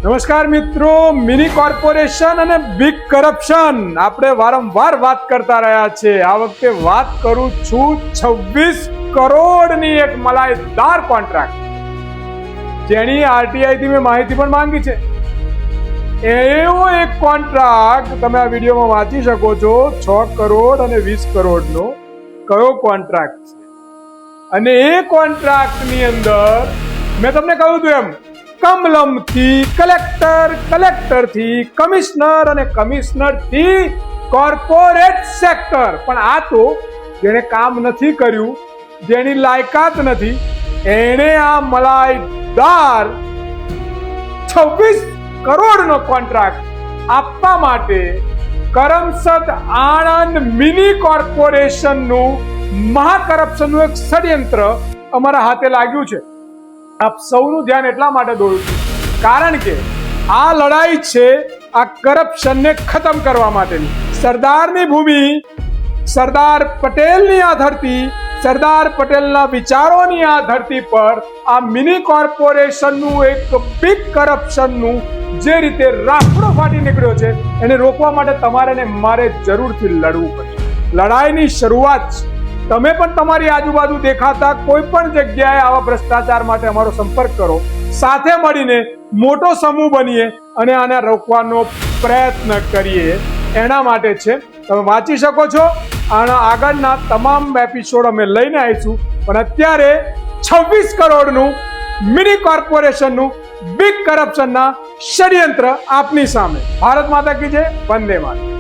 નમસ્કાર મિત્રો, mini corporation અને બિગ કરપ્શન આપણે વારંવાર વાત કરતા રહ્યા છે. આ વખતે વાત કરું છું 26 કરોડની એક મલાઈદાર કોન્ટ્રાક્ટ જેની આરટીઆઈ થી મેં માહિતી પણ માંગી છે. એવો એક કોન્ટ્રાક્ટ તમે આ વિડીયોમાં વાંચી શકો છો. 6 કરોડ અને 20 કરોડનો કયો કોન્ટ્રાક્ટ છે? અને એ કોન્ટ્રાક્ટની અંદર મેં તમને કહ્યું હતું એમ કમલમથી કલેક્ટર, કલેક્ટરથી કમિશનર અને કમિશનરથી કોર્પોરેટ સેક્ટર. પણ આ તો જેણે કામ નથી કર્યું, જેની લાયકાત નથી, એણે આ મલાઈદાર 26 કરોડનો કોન્ટ્રાક્ટ આપવા માટે કરમસદ આણંદ મિની કોર્પોરેશનનું મહાકરપ્શનનું એક ષડયંત્ર અમારા હાથે લાગ્યું છે. આપ સૌનું ધ્યાન એટલા માટે દોરું છું કારણ કે આ લડાઈ છે આ કરપ્શનને ખતમ કરવા માટેની. સરદારની ભૂમિ, સરદાર પટેલની આ ધરતી, સરદાર પટેલના વિચારોની આ ધરતી પર આ મિની કોર્પોરેશનનું એક બિગ કરપ્શનનું જે રીતે રાફડો ફાટી નીકળ્યો છે એને રોકવા માટે તમારે ને મારે જરૂરથી લડવું પડશે. લડાઈની શરૂઆત છે. તમે પણ તમારી આજુબાજુ દેખાતા કોઈ પણ જગ્યાએ આવા ભ્રષ્ટાચાર માટે અમારો સંપર્ક કરો. સાથે મળીને મોટો સમૂહ બનીએ અને આને રોકવાનો પ્રયત્ન કરીએ. એના માટે છે. તમે વાંચી શકો છો. આના આગળના તમામ એપિસોડ અમે લઈને આવીશું. પણ અત્યારે 26 કરોડનું મિની કોર્પોરેશનનું બિગ કરપ્શનના ષડયંત્ર આપની સામે. ભારત માતા કી જય. વંદે માતરમ.